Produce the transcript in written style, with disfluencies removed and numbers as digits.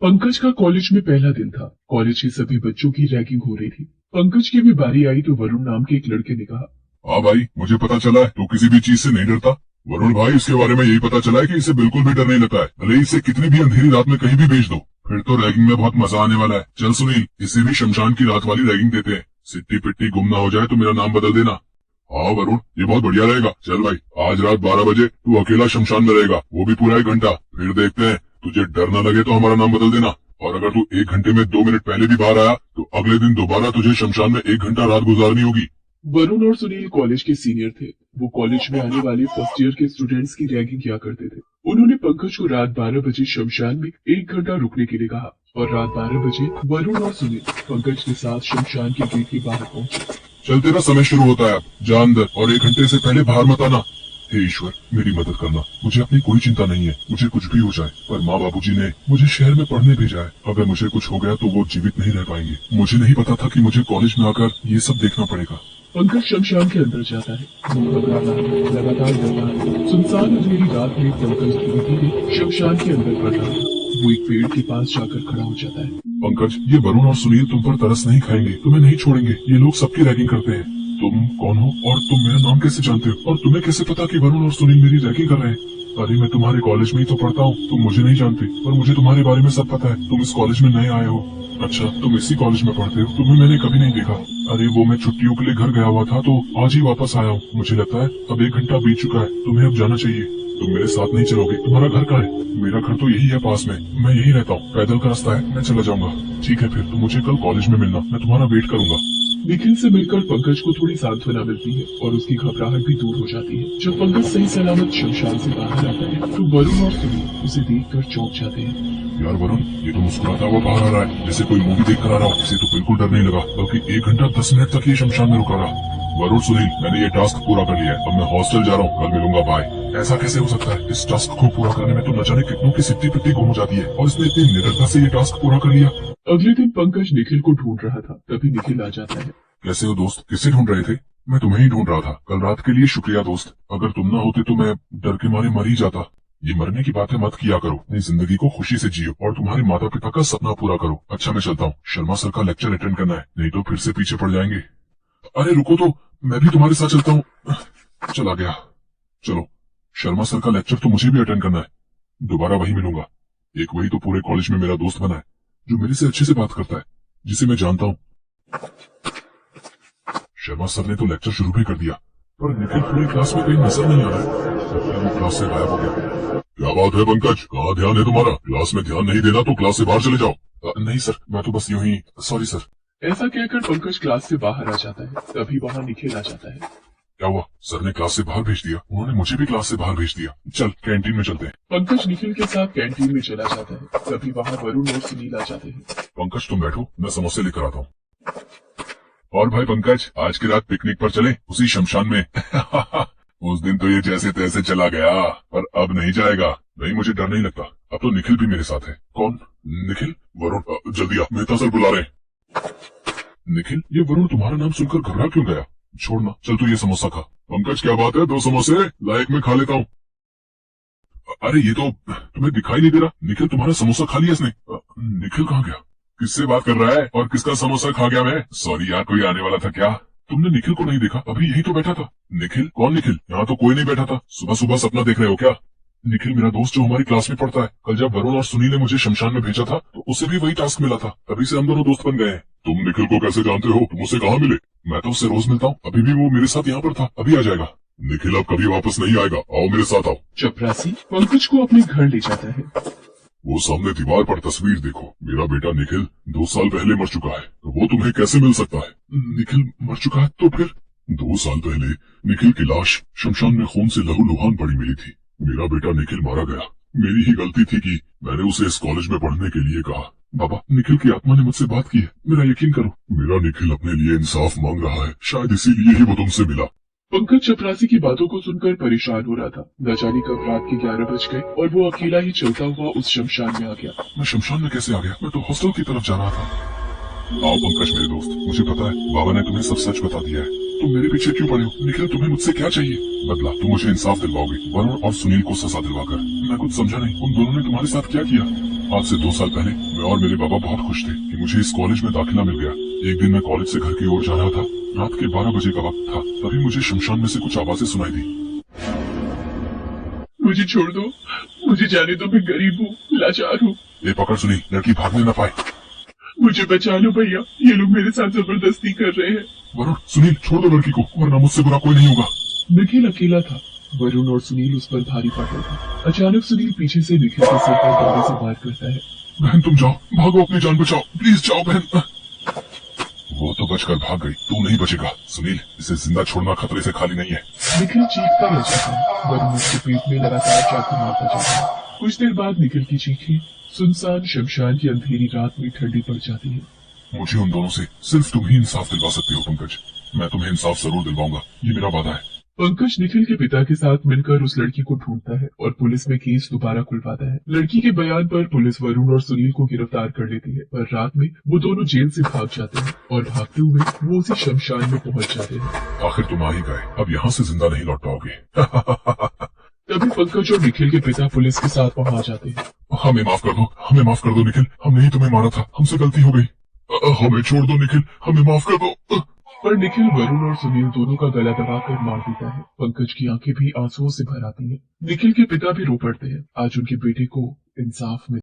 पंकज का कॉलेज में पहला दिन था। कॉलेज के सभी बच्चों की रैगिंग हो रही थी। पंकज की भी बारी आई तो वरुण नाम के एक लड़के ने कहा, हाँ भाई, मुझे पता चला है तू किसी भी चीज से नहीं डरता। वरुण भाई, इसके बारे में यही पता चला है कि इसे बिल्कुल भी डर नहीं लगता है, भले ही इसे कितनी भी अंधेरी रात में कहीं भी भेज दो। फिर तो रैगिंग में बहुत मजा आने वाला है। चल सुनील, इसे भी शमशान की रात वाली रैगिंग देते हैं। सिट्टी पिट्टी गुम ना हो जाए तो मेरा नाम बदल देना। हाँ वरुण, ये बहुत बढ़िया रहेगा। चल भाई, आज रात 12 बजे तू अकेला शमशान में रहेगा, वो भी पूरा 1 घंटा। फिर देखते हैं, तुझे डर न लगे तो हमारा नाम बदल देना। और अगर तू 1 घंटे में 2 मिनट पहले भी बाहर आया तो अगले दिन दोबारा तुझे शमशान में 1 घंटा रात गुजारनी होगी। वरुण और सुनील कॉलेज के सीनियर थे। वो कॉलेज में आने वाले फर्स्ट ईयर के स्टूडेंट्स की रैगिंग किया करते थे। उन्होंने पंकज को रात 12 बजे शमशान में 1 घंटा रुकने के लिए कहा और रात 12 बजे वरुण और सुनील पंकज के साथ शमशान के गेट के बाहर पहुंचे। चल, तेरा समय शुरू होता है, अब जा अंदर और 1 घंटे से पहले बाहर मत आना। हे ईश्वर, मेरी मदद करना। मुझे अपनी कोई चिंता नहीं है, मुझे कुछ भी हो जाए, पर माँ बाबूजी ने मुझे शहर में पढ़ने भेजा है। अगर मुझे कुछ हो गया तो वो जीवित नहीं रह पाएंगे। मुझे नहीं पता था कि मुझे कॉलेज में आकर ये सब देखना पड़ेगा। पंकज शमशान के अंदर जाता है। वो घबराता है, लगातार डरता है। सुनसान अंधेरी रात में पंकज धीरे धीरे शमशान के अंदर बढ़ रहा है। वो एक पेड़ के पास जाकर खड़ा हो जाता है। पंकज, ये वरुण और सुनील तुम पर तरस नहीं खाएंगे, तुम्हें नहीं छोड़ेंगे। ये लोग सबकी रैगिंग करते हैं। तुम कौन हो और तुम मेरा नाम कैसे जानते हो, और तुम्हें कैसे पता कि वरुण और सुनील मेरी रैगिंग कर रहे हैं? अरे मैं तुम्हारे कॉलेज में ही तो पढ़ता हूँ, तुम मुझे नहीं जानते, पर मुझे तुम्हारे बारे में सब पता है। तुम इस कॉलेज में नए आए हो। अच्छा, तुम इसी कॉलेज में पढ़ते हो, तुम्हें मैंने कभी नहीं देखा। अरे वो मैं छुट्टियों के लिए घर गया हुआ था तो आज ही वापस आया हूँ। मुझे लगता है अब 1 घंटा बीत चुका है, तुम्हें अब जाना चाहिए। तुम मेरे साथ नहीं चलोगे? तुम्हारा घर कहाँ है? मेरा घर तो यही है पास में, मैं यही रहता हूँ, पैदल का रास्ता है, मैं चला जाऊंगा। ठीक है, फिर तुम मुझे कल कॉलेज में मिलना, मैं तुम्हारा वेट करूंगा। निखिल से मिलकर पंकज को थोड़ी सांत्वना मिलती है और उसकी घबराहट भी दूर हो जाती है। जब पंकज सही सलामत शमशान से बाहर आता है तो वरुण और सुनील उसे देखकर चौंक जाते हैं। यार वरुण, ये तो मुस्कुराता हुआ बाहर आ रहा है, जैसे कोई मूवी देखकर आ रहा हो। इसे तो बिल्कुल डर नहीं लगा, बल्कि 1 घंटा 10 मिनट तक ये शमशान में रुका रहा। वरुण, सुनील, मैंने ये टास्क पूरा कर लिया है, अब मैं हॉस्टल जा रहा हूँ, कल मिलूंगा, बाय। ऐसा कैसे हो सकता है? इस टास्क को पूरा करने में तो न जाने कितनों की सिट्टी पिट्टी गुम हो जाती है, और इसने इतनी निडरता से ये टास्क पूरा कर लिया। अगले दिन पंकज निखिल को ढूंढ रहा था, तभी निखिल आ जाता है। कैसे हो दोस्त? किसे ढूंढ रहे थे? मैं तुम्हें ही ढूंढ रहा था। कल रात के लिए शुक्रिया दोस्त, अगर तुम ना होते तो मैं डर के मारे मर ही जाता। ये मरने की बातें मत किया करो, अपनी जिंदगी को खुशी से जियो और तुम्हारे माता पिता का सपना पूरा करो। अच्छा, मैं चलता हूँ, शर्मा सर का लेक्चर अटेंड करना है, नहीं तो फिर से पीछे पड़ जाएंगे। अरे रुको तो, मैं भी तुम्हारे साथ चलता हूँ। चला गया। चलो, शर्मा सर का लेक्चर तो मुझे भी अटेंड करना है, दोबारा वही मिलूंगा। एक वही तो पूरे कॉलेज में मेरा दोस्त बना है, जो मेरे से अच्छे से बात करता है, जिसे मैं जानता हूँ। शर्मा सर ने तो लेक्चर शुरू भी कर दिया, पर निखिल पूरी क्लास में कहीं नजर नहीं आ रहा है। वो क्लास से गायब हो गया। क्या बात है पंकज, कहाँ ध्यान है तुम्हारा? क्लास में ध्यान नहीं देना तो क्लास से बाहर चले जाओ। नहीं सर, मैं तो बस यूं ही, सॉरी सर। ऐसा कहकर पंकज क्लास से बाहर आ जाता है। तभी वहाँ निखिल आ जाता है। क्या हुआ? सर ने क्लास से बाहर भेज दिया? उन्होंने मुझे भी क्लास से बाहर भेज दिया। चल कैंटीन में चलते हैं। पंकज निखिल के साथ कैंटीन में चला जाता है। तभी वहाँ वरुण और सुनील आ जाते हैं। पंकज तुम बैठो, मैं समोसे लेकर आता हूँ। और भाई पंकज, आज की रात पिकनिक पर चले, उसी शमशान में। उस दिन तो ये जैसे तैसे चला गया, पर अब नहीं जाएगा। नहीं, मुझे डर नहीं लगता, अब तो निखिल भी मेरे साथ है। कौन? निखिल? वरुण, जल्दी आ, मेहता सर बुला रहे हैं। निखिल, ये वरुण तुम्हारा नाम सुनकर घबरा क्यों गया? छोड़ना, चल तू ये समोसा खा। पंकज क्या बात है, 2 समोसे लाइक में खा लेता हूँ। अरे ये तो तुम्हें दिखाई नहीं दे रहा, निखिल तुम्हारा समोसा खा लिया इसने। निखिल कहाँ गया? किससे बात कर रहा है और किसका समोसा खा गया मैं? सॉरी यार, कोई आने वाला था क्या? तुमने निखिल को नहीं देखा? अभी यही तो बैठा था। निखिल? कौन निखिल? यहाँ तो कोई नहीं बैठा था। सुबह सुबह सपना देख रहे हो क्या? निखिल मेरा दोस्त जो हमारी क्लास में पढ़ता है। कल जब वरुण और सुनील ने मुझे शमशान में भेजा था तो उसे भी वही टास्क मिला था, तभी से हम दोनों दोस्त बन गए हैं। तुम निखिल को कैसे जानते हो? तुम उसे कहाँ मिले? मैं तो उससे रोज मिलता हूँ, अभी भी वो मेरे साथ यहाँ पर था, अभी आ जाएगा। निखिल अब कभी वापस नहीं आएगा, आओ मेरे साथ आओ। चपरासी पंकज को अपने घर ले जाता है। वो सामने दीवार पर तस्वीर देखो, मेरा बेटा निखिल 2 साल पहले मर चुका है, तो वो तुम्हें कैसे मिल सकता है? निखिल मर चुका है तो फिर? 2 साल पहले निखिल की लाश शमशान में खून से लहूलुहान पड़ी मिली थी। मेरा बेटा निखिल मारा गया। मेरी ही गलती थी कि मैंने उसे इस कॉलेज में पढ़ने के लिए कहा। बाबा, निखिल की आत्मा ने मुझसे बात की है, मेरा यकीन करो। मेरा निखिल अपने लिए इंसाफ मांग रहा है, शायद इसीलिए ही वो तुमसे मिला। पंकज चपरासी की बातों को सुनकर परेशान हो रहा था। न जाने कब रात के 11 बज गए और वो अकेला ही चलता हुआ उस शमशान में आ गया। मैं शमशान में कैसे आ गया? मैं तो हॉस्टल की तरफ जा रहा था। आओ पंकज मेरे दोस्त, मुझे पता है बाबा ने तुम्हें सब सच बता दिया है। तुम मेरे पीछे क्यों पड़े हो? निखिल, तुम्हें मुझसे क्या चाहिए? बदला, तुम मुझे इंसाफ दिलवाओगे, वरुण और सुनील को सजा दिलवाकर। मैं कुछ समझा नहीं, उन दोनों ने तुम्हारे साथ क्या किया? आज से 2 साल पहले मैं और मेरे बाबा बहुत खुश थे कि मुझे इस कॉलेज में दाखिला मिल गया। एक दिन मैं कॉलेज से घर की ओर जा रहा था। रात के 12 बजे का वक्त था। तभी मुझे शमशान में से कुछ आवाजें सुनाई दी। मुझे छोड़ दो, मुझे जाने दो, मैं गरीब हूँ, लाचार हूँ। ये पकड़ सुनी, लड़की भागने न पाए। मुझे बचा लो भैया, ये लोग मेरे साथ जबरदस्ती कर रहे हैं। वरुण, सुनील, छोड़ दो लड़की को, वरना मुझसे बुरा कोई नहीं होगा। निखिल अकेला था। वरुण और सुनील उस पर भारी पड़ रहे थे। अचानक सुनील पीछे से निखिल के सिर पर डंडे से वार करता है। बहन तुम जाओ, भागो, अपनी जान बचाओ, प्लीज जाओ बहन। वो तो बचकर भाग गई, तू नहीं बचेगा। सुनील, इसे जिंदा छोड़ना खतरे से खाली नहीं है। निखिल चीखता रह जाता है। वरुण उसके पेट में लगातार चाकू मारता जाता है। कुछ देर बाद निखिल की चीखें सुनसान शमशान की अंधेरी रात में ठंडी पड़ जाती है। मुझे उन दोनों से सिर्फ तुम ही इंसाफ दिलवा सकते हो पंकज। मैं तुम्हें इंसाफ जरूर दिलवाऊंगा, ये मेरा वादा है। पंकज निखिल के पिता के साथ मिलकर उस लड़की को ढूंढता है और पुलिस में केस दोबारा खुलवाता है। लड़की के बयान पर पुलिस वरुण और सुनील को गिरफ्तार कर लेती है, पर रात में वो दोनों जेल से भाग जाते हैं और भागते हुए वो उसी शमशान में पहुंच जाते हैं। आखिर तुम आ ही गए, अब यहाँ से जिंदा नहीं लौट पाओगे। तभी पंकज और निखिल के पिता पुलिस के साथ वहां आ जाते हैं। हमें माफ कर दो, हमें माफ कर दो निखिल, हमने ही तुम्हें मारा था, हमसे गलती हो गई। हमें छोड़ दो निखिल, हमें माफ कर दो। पर निखिल वरुण और सुनील दोनों का गला दबाकर मार देता है। पंकज की आंखें भी आंसुओं से भर आती हैं। निखिल के पिता भी रो पड़ते हैं। आज उनके बेटे को इंसाफ मिल